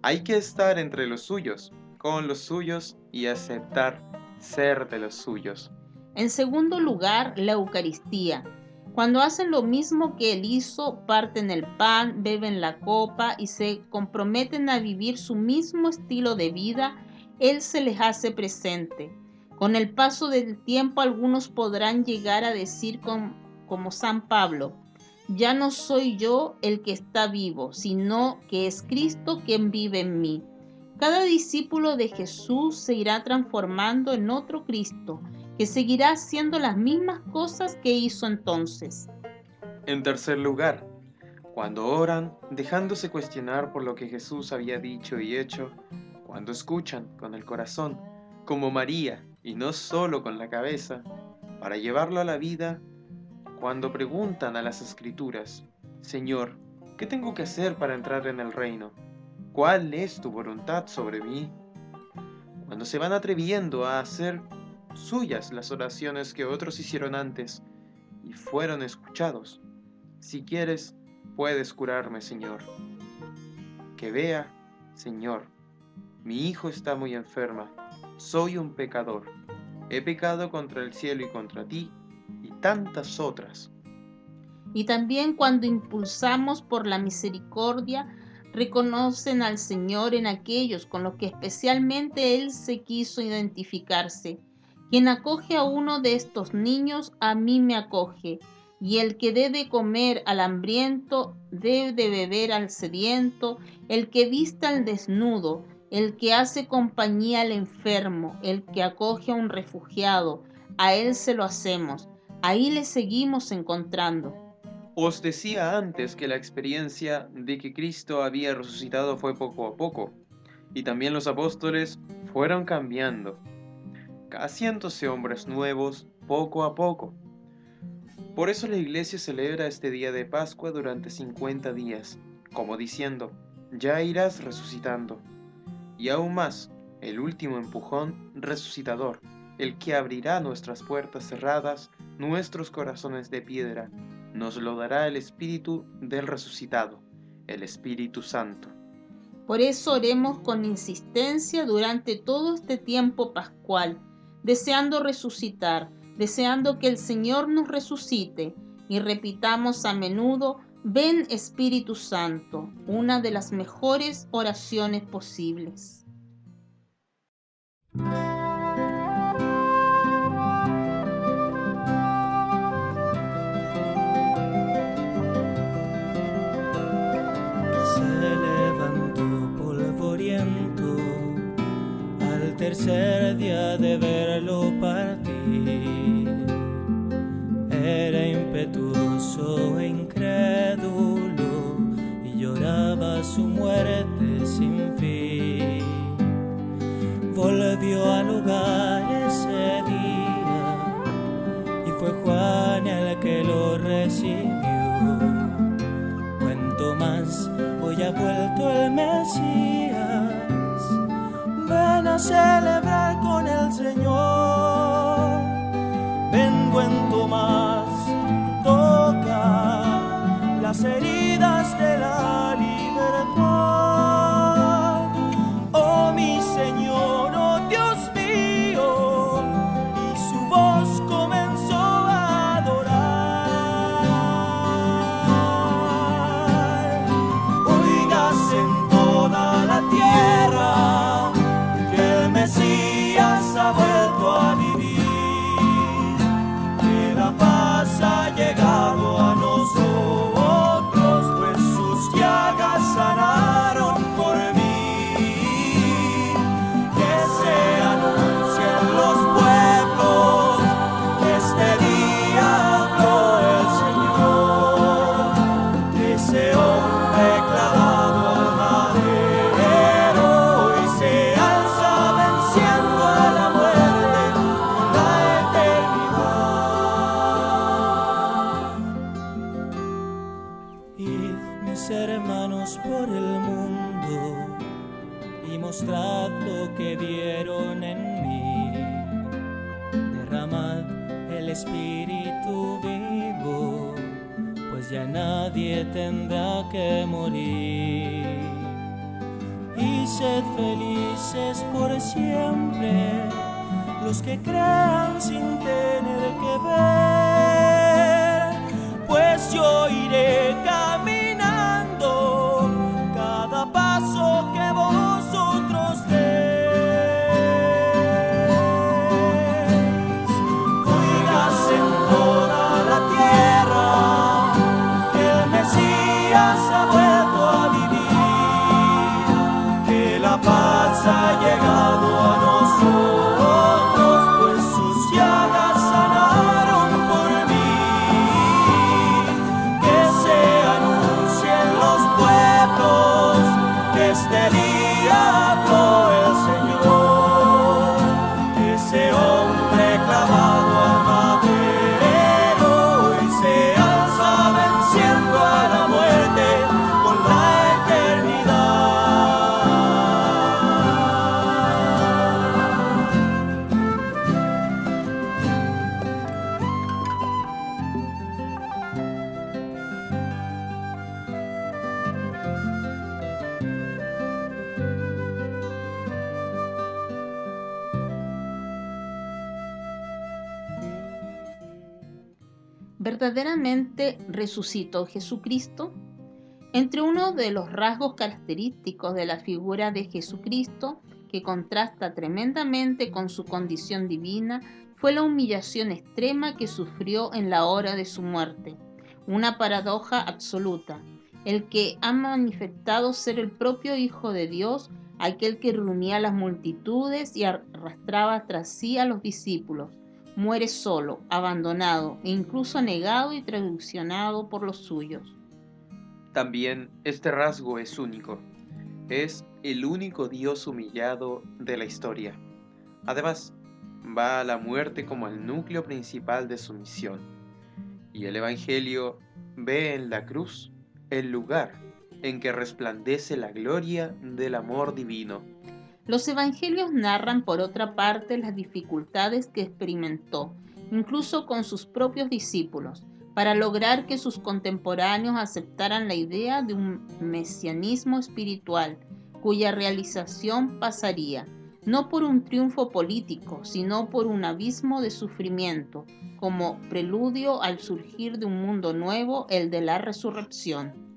Hay que estar entre los suyos, con los suyos y aceptar ser de los suyos. En segundo lugar, la Eucaristía. Cuando hacen lo mismo que Él hizo, parten el pan, beben la copa y se comprometen a vivir su mismo estilo de vida, Él se les hace presente. Con el paso del tiempo algunos podrán llegar a decir como San Pablo, ya no soy yo el que está vivo, sino que es Cristo quien vive en mí. Cada discípulo de Jesús se irá transformando en otro Cristo, que seguirá haciendo las mismas cosas que hizo entonces. En tercer lugar, cuando oran, dejándose cuestionar por lo que Jesús había dicho y hecho, cuando escuchan con el corazón, como María, y no solo con la cabeza, para llevarlo a la vida, cuando preguntan a las Escrituras, Señor, ¿Qué tengo que hacer para entrar en el reino? ¿Cuál es tu voluntad sobre mí? Cuando se van atreviendo a hacer suyas las oraciones que otros hicieron antes y fueron escuchados. Si quieres, puedes curarme, Señor. Que vea, Señor, mi hijo está muy enferma, soy un pecador, he pecado contra el cielo y contra ti, y tantas otras. Y también cuando impulsamos por la misericordia, reconocen al Señor en aquellos con los que especialmente Él se quiso identificarse. Quien acoge a uno de estos niños, a mí me acoge, y el que dé de comer al hambriento, debe de beber al sediento, el que vista al desnudo, el que hace compañía al enfermo, el que acoge a un refugiado, a Él se lo hacemos, ahí le seguimos encontrando. Os decía antes que la experiencia de que Cristo había resucitado fue poco a poco, y también los apóstoles fueron cambiando, haciéndose hombres nuevos poco a poco. Por eso la Iglesia celebra este día de Pascua durante 50 días, como diciendo, ya irás resucitando. Y aún más, el último empujón resucitador, el que abrirá nuestras puertas cerradas, nuestros corazones de piedra, nos lo dará el Espíritu del resucitado, el Espíritu Santo. Por eso oremos con insistencia durante todo este tiempo pascual, deseando resucitar, deseando que el Señor nos resucite, y repitamos a menudo, ven Espíritu Santo, una de las mejores oraciones posibles. Tercer día de verlo partir, era impetuoso e incrédulo y lloraba su muerte sin fin. Volvió al lugar ese día y fue Juan el que lo recibió. Cuento más, hoy ha vuelto el Mesías. Ven a celebrar con el Señor. Vengo en Tomás, toca las heridas de la libertad. Oh mi Señor, oh Dios mío, y su voz comenzó a adorar. Oigas en toda la tierra, Mesías ha vuelto a vivir, que la paz ha llegado a nosotros, pues sus llagas sanaron por mí. Que se anuncie en los pueblos, este día habló el Señor, que ese hombre clavado al madero hoy se alza venciendo a la muerte en la eternidad. Id, mis hermanos, por el mundo y mostrad lo que vieron en mí. Derramad el Espíritu vivo, pues ya nadie tendrá que morir. Y sed felices por siempre los que crean sin tener que ver, pues yo iré caminando cada paso que vosotros deis. Oigas en toda la tierra, el Mesías ha vuelto a vivir, la paz ha llegado a nosotros, pues sus llagas sanaron por mí. Que sea ¿Verdaderamente resucitó Jesucristo? Entre uno de los rasgos característicos de la figura de Jesucristo, que contrasta tremendamente con su condición divina, fue la humillación extrema que sufrió en la hora de su muerte. Una paradoja absoluta. El que ha manifestado ser el propio Hijo de Dios, aquel que reunía a las multitudes y arrastraba tras sí a los discípulos, muere solo, abandonado e incluso negado y traicionado por los suyos. También este rasgo es único. Es el único Dios humillado de la historia. Además, va a la muerte como el núcleo principal de su misión. Y el Evangelio ve en la cruz el lugar en que resplandece la gloria del amor divino. Los evangelios narran, por otra parte, las dificultades que experimentó, incluso con sus propios discípulos, para lograr que sus contemporáneos aceptaran la idea de un mesianismo espiritual, cuya realización pasaría, no por un triunfo político, sino por un abismo de sufrimiento, como preludio al surgir de un mundo nuevo, el de la resurrección.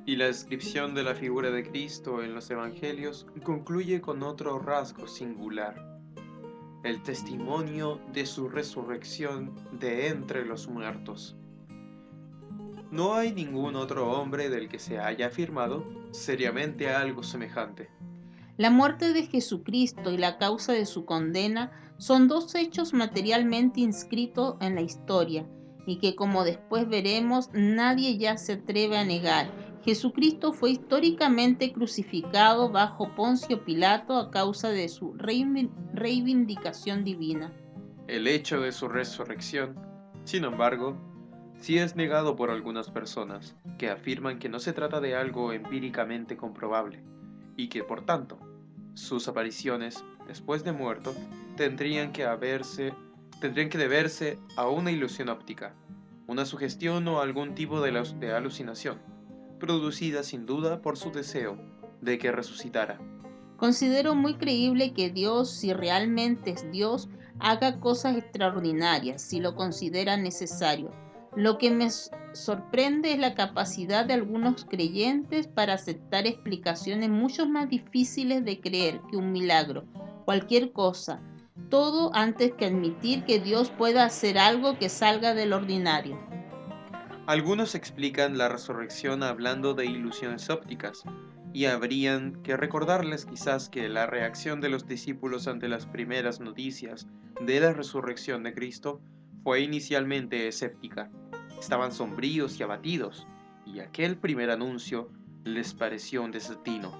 Y la descripción de la figura de Cristo en los Evangelios concluye con otro rasgo singular: el testimonio de su resurrección de entre los muertos. No hay ningún otro hombre del que se haya afirmado seriamente algo semejante. La muerte de Jesucristo y la causa de su condena son dos hechos materialmente inscritos en la historia y que, como después veremos, nadie ya se atreve a negar. Jesucristo fue históricamente crucificado bajo Poncio Pilato a causa de su reivindicación divina. El hecho de su resurrección, sin embargo, sí es negado por algunas personas, que afirman que no se trata de algo empíricamente comprobable, y que, por tanto, sus apariciones, después de muerto, tendrían que deberse a una ilusión óptica, una sugestión o algún tipo de alucinación, producida sin duda por su deseo de que resucitara. Considero muy creíble que Dios, si realmente es Dios, haga cosas extraordinarias, si lo considera necesario. Lo que me sorprende es la capacidad de algunos creyentes para aceptar explicaciones mucho más difíciles de creer que un milagro, cualquier cosa, todo antes que admitir que Dios pueda hacer algo que salga del ordinario. Algunos explican la resurrección hablando de ilusiones ópticas, y habrían que recordarles quizás que la reacción de los discípulos ante las primeras noticias de la resurrección de Cristo fue inicialmente escéptica. Estaban sombríos y abatidos, y aquel primer anuncio les pareció un desatino.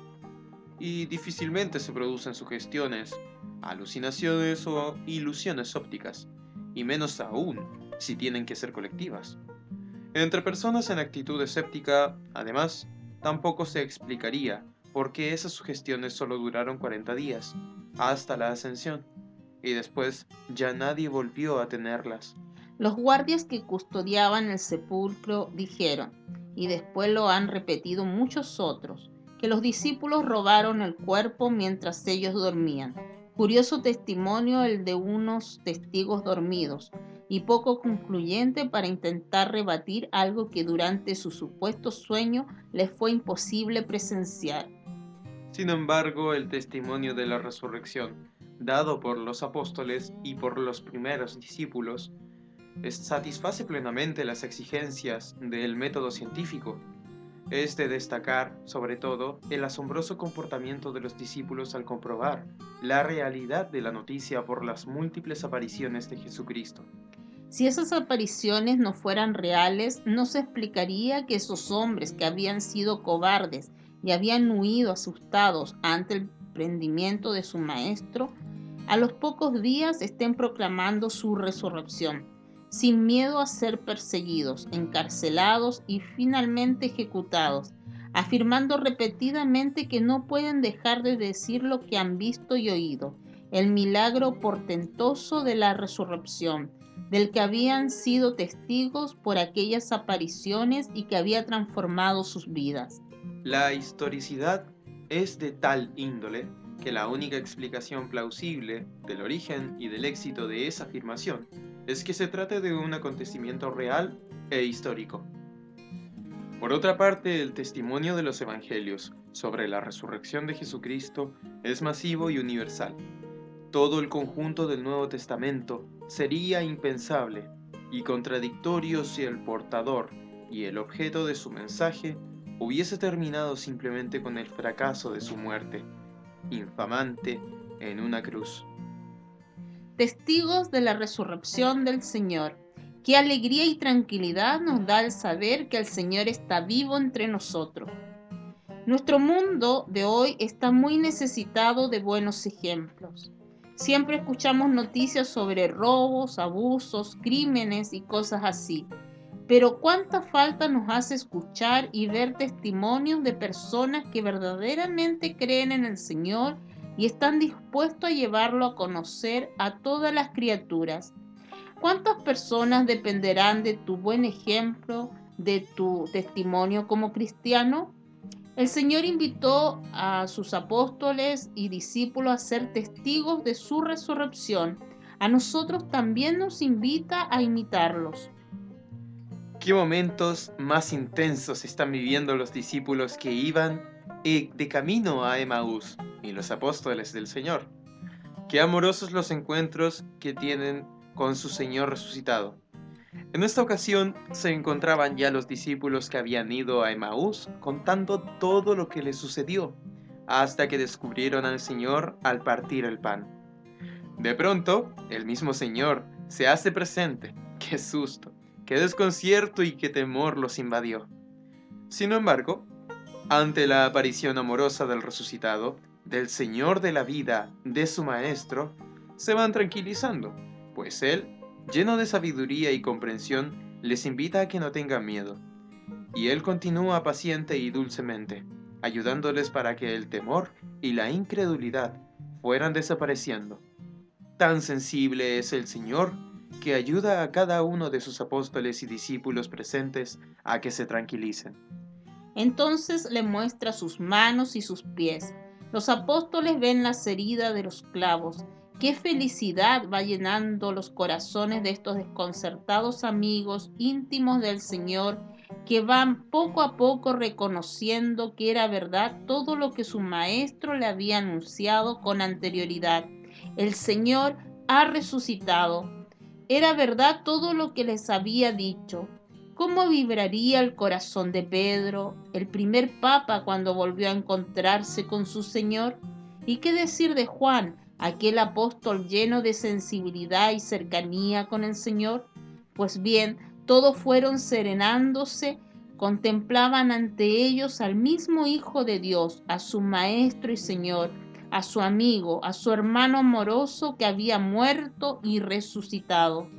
Y difícilmente se producen sugestiones, alucinaciones o ilusiones ópticas, y menos aún si tienen que ser colectivas. Entre personas en actitud escéptica, además, tampoco se explicaría por qué esas sugestiones solo duraron 40 días, hasta la ascensión, y después ya nadie volvió a tenerlas. Los guardias que custodiaban el sepulcro dijeron, y después lo han repetido muchos otros, que los discípulos robaron el cuerpo mientras ellos dormían. Curioso testimonio el de unos testigos dormidos, y poco concluyente para intentar rebatir algo que durante su supuesto sueño les fue imposible presenciar. Sin embargo, el testimonio de la resurrección, dado por los apóstoles y por los primeros discípulos, satisface plenamente las exigencias del método científico. Es de destacar, sobre todo, el asombroso comportamiento de los discípulos al comprobar la realidad de la noticia por las múltiples apariciones de Jesucristo. Si esas apariciones no fueran reales, no se explicaría que esos hombres que habían sido cobardes y habían huido asustados ante el prendimiento de su maestro, a los pocos días estén proclamando su resurrección, sin miedo a ser perseguidos, encarcelados y finalmente ejecutados, afirmando repetidamente que no pueden dejar de decir lo que han visto y oído, el milagro portentoso de la resurrección, del que habían sido testigos por aquellas apariciones y que había transformado sus vidas. La historicidad es de tal índole que la única explicación plausible del origen y del éxito de esa afirmación es que se trata de un acontecimiento real e histórico. Por otra parte, el testimonio de los evangelios sobre la resurrección de Jesucristo es masivo y universal. Todo el conjunto del Nuevo Testamento sería impensable y contradictorio si el portador y el objeto de su mensaje hubiese terminado simplemente con el fracaso de su muerte, infamante en una cruz. Testigos de la resurrección del Señor. Qué alegría y tranquilidad nos da el saber que el Señor está vivo entre nosotros. Nuestro mundo de hoy está muy necesitado de buenos ejemplos. Siempre escuchamos noticias sobre robos, abusos, crímenes y cosas así. Pero cuánta falta nos hace escuchar y ver testimonios de personas que verdaderamente creen en el Señor y están dispuestos a llevarlo a conocer a todas las criaturas. ¿Cuántas personas dependerán de tu buen ejemplo, de tu testimonio como cristiano? El Señor invitó a sus apóstoles y discípulos a ser testigos de su resurrección. A nosotros también nos invita a imitarlos. ¿Qué momentos más intensos están viviendo los discípulos que iban de camino a Emaús y los apóstoles del Señor? Qué amorosos los encuentros que tienen con su Señor resucitado. En esta ocasión se encontraban ya los discípulos que habían ido a Emaús contando todo lo que les sucedió, hasta que descubrieron al Señor al partir el pan. De pronto, el mismo Señor se hace presente. ¡Qué susto! ¡Qué desconcierto y qué temor los invadió! Sin embargo, ante la aparición amorosa del resucitado, del Señor de la vida, de su Maestro, se van tranquilizando, pues Él, lleno de sabiduría y comprensión, les invita a que no tengan miedo. Y Él continúa paciente y dulcemente, ayudándoles para que el temor y la incredulidad fueran desapareciendo. Tan sensible es el Señor que ayuda a cada uno de sus apóstoles y discípulos presentes a que se tranquilicen. Entonces le muestra sus manos y sus pies. Los apóstoles ven las heridas de los clavos. Qué felicidad va llenando los corazones de estos desconcertados amigos íntimos del Señor que van poco a poco reconociendo que era verdad todo lo que su maestro le había anunciado con anterioridad. El Señor ha resucitado. Era verdad todo lo que les había dicho. ¿Cómo vibraría el corazón de Pedro, el primer papa, cuando volvió a encontrarse con su Señor? ¿Y qué decir de Juan, aquel apóstol lleno de sensibilidad y cercanía con el Señor? Pues bien, todos fueron serenándose, contemplaban ante ellos al mismo Hijo de Dios, a su Maestro y Señor, a su amigo, a su hermano amoroso que había muerto y resucitado.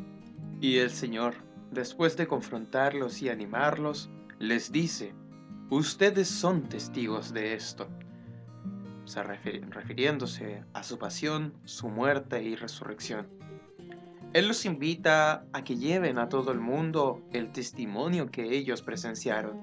Y el Señor, después de confrontarlos y animarlos, les dice: ustedes son testigos de esto. Refiriéndose a su pasión, su muerte y resurrección. Él los invita a que lleven a todo el mundo el testimonio que ellos presenciaron.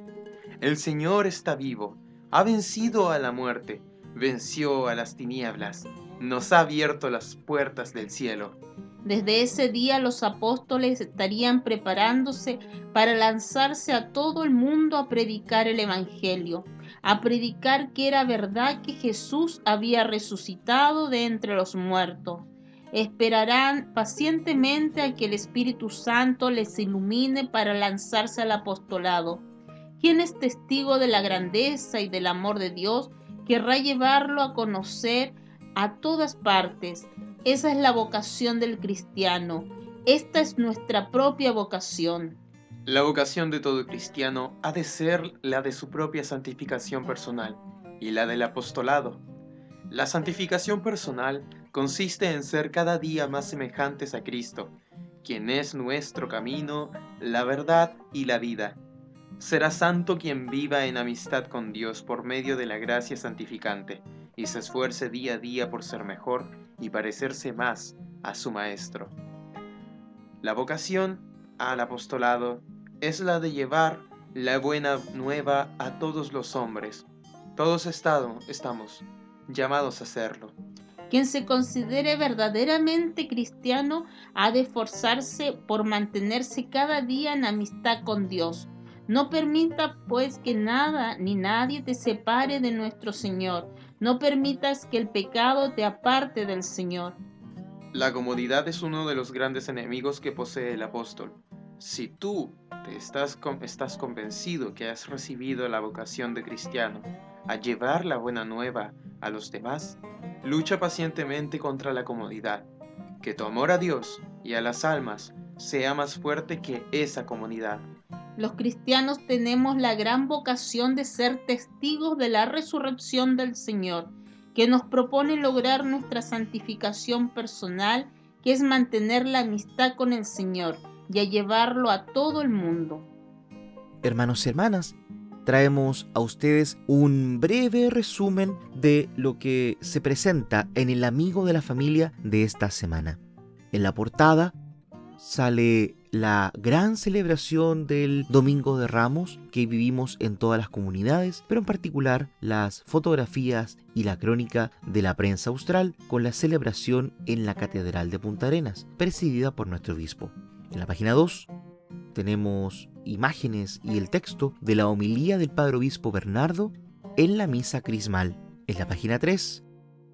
El Señor está vivo, ha vencido a la muerte, venció a las tinieblas, nos ha abierto las puertas del cielo. Desde ese día los apóstoles estarían preparándose para lanzarse a todo el mundo a predicar el Evangelio, a predicar que era verdad que Jesús había resucitado de entre los muertos. Esperarán pacientemente a que el Espíritu Santo les ilumine para lanzarse al apostolado. Quien es testigo de la grandeza y del amor de Dios querrá llevarlo a conocer a todas partes. Esa es la vocación del cristiano. Esta es nuestra propia vocación. La vocación de todo cristiano ha de ser la de su propia santificación personal y la del apostolado. La santificación personal consiste en ser cada día más semejantes a Cristo, quien es nuestro camino, la verdad y la vida. Será santo quien viva en amistad con Dios por medio de la gracia santificante y se esfuerce día a día por ser mejor y parecerse más a su Maestro. La vocación al apostolado es la de llevar la buena nueva a todos los hombres. Todos estamos llamados a hacerlo. Quien se considere verdaderamente cristiano ha de esforzarse por mantenerse cada día en amistad con Dios. No permita pues que nada ni nadie te separe de nuestro Señor. No permitas que el pecado te aparte del Señor. La comodidad es uno de los grandes enemigos que posee el apóstol. Si tú estás convencido que has recibido la vocación de cristiano a llevar la buena nueva a los demás, lucha pacientemente contra la comodidad. Que tu amor a Dios y a las almas sea más fuerte que esa comodidad. Los cristianos tenemos la gran vocación de ser testigos de la resurrección del Señor, que nos propone lograr nuestra santificación personal, que es mantener la amistad con el Señor y a llevarlo a todo el mundo. Hermanos y hermanas, traemos a ustedes un breve resumen de lo que se presenta en el Amigo de la Familia de esta semana. En la portada sale la gran celebración del Domingo de Ramos que vivimos en todas las comunidades, pero en particular las fotografías y la crónica de la prensa austral con la celebración en la Catedral de Punta Arenas, presidida por nuestro obispo. En la página 2 tenemos imágenes y el texto de la homilía del Padre Obispo Bernardo en la misa crismal. En la página 3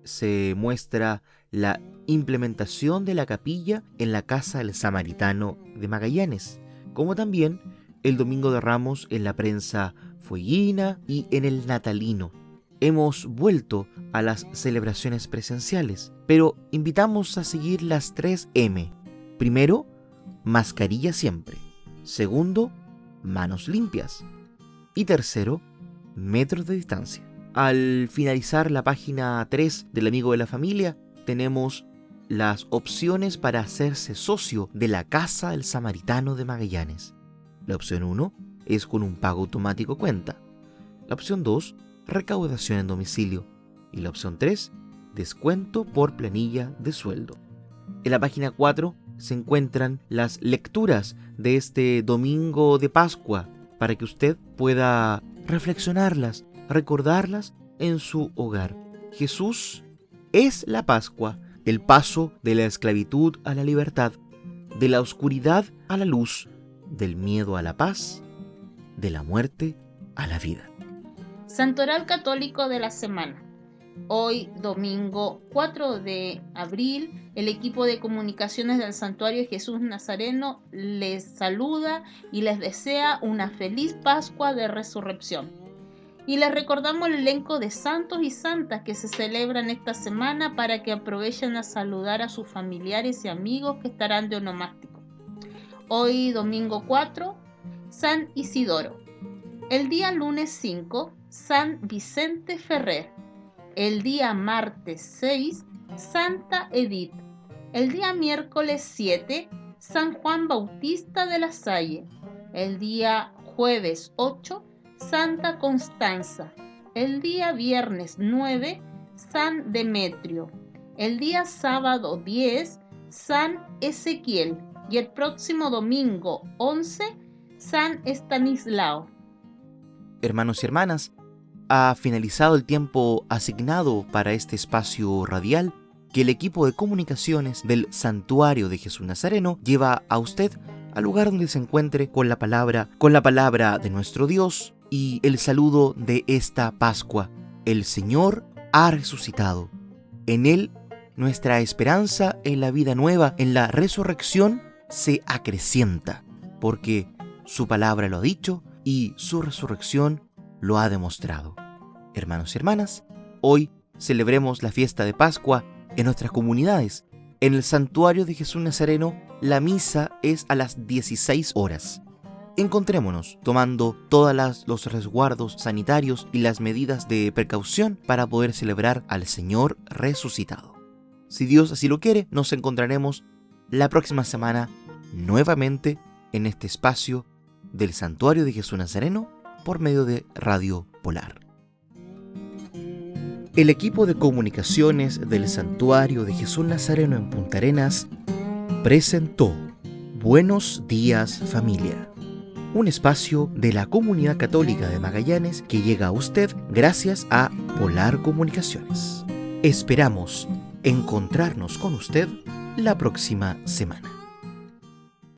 se muestra la implementación de la capilla en la Casa del Samaritano de Magallanes, como también el Domingo de Ramos en la prensa fueguina y en el natalino. Hemos vuelto a las celebraciones presenciales, pero invitamos a seguir las 3 M. Primero, mascarilla siempre. Segundo, manos limpias. Y tercero, metros de distancia. Al finalizar la página 3 del Amigo de la Familia, tenemos las opciones para hacerse socio de la Casa del Samaritano de Magallanes. La opción 1 es con un pago automático cuenta. La opción 2, recaudación en domicilio. Y la opción 3, descuento por planilla de sueldo. En la página 4 se encuentran las lecturas de este domingo de Pascua para que usted pueda reflexionarlas, recordarlas en su hogar. Jesús es la Pascua, el paso de la esclavitud a la libertad, de la oscuridad a la luz, del miedo a la paz, de la muerte a la vida. Santoral Católico de la Semana. Hoy, domingo 4 de abril, el equipo de comunicaciones del Santuario Jesús Nazareno les saluda y les desea una feliz Pascua de Resurrección. Y les recordamos el elenco de santos y santas que se celebran esta semana para que aprovechen a saludar a sus familiares y amigos que estarán de onomástico. Hoy, domingo 4, San Isidoro. El día lunes 5, San Vicente Ferrer. El día martes 6, Santa Edith. El día miércoles 7, San Juan Bautista de la Salle. El día jueves 8, Santa Constanza. El día viernes 9, San Demetrio. El día sábado 10, San Ezequiel. Y el próximo domingo 11, San Estanislao. Hermanos y hermanas, ha finalizado el tiempo asignado para este espacio radial que el equipo de comunicaciones del Santuario de Jesús Nazareno lleva a usted al lugar donde se encuentre con la palabra de nuestro Dios y el saludo de esta Pascua. El Señor ha resucitado. En Él nuestra esperanza en la vida nueva, en la resurrección, se acrecienta, porque su palabra lo ha dicho y su resurrección lo ha demostrado. Hermanos y hermanas, hoy celebremos la fiesta de Pascua en nuestras comunidades. En el Santuario de Jesús Nazareno, la misa es a las 16 horas. Encontrémonos tomando todos los resguardos sanitarios y las medidas de precaución para poder celebrar al Señor resucitado. Si Dios así lo quiere, nos encontraremos la próxima semana nuevamente en este espacio del Santuario de Jesús Nazareno por medio de Radio Polar. El equipo de comunicaciones del Santuario de Jesús Nazareno en Punta Arenas presentó Buenos Días Familia, un espacio de la Comunidad Católica de Magallanes que llega a usted gracias a Polar Comunicaciones. Esperamos encontrarnos con usted la próxima semana.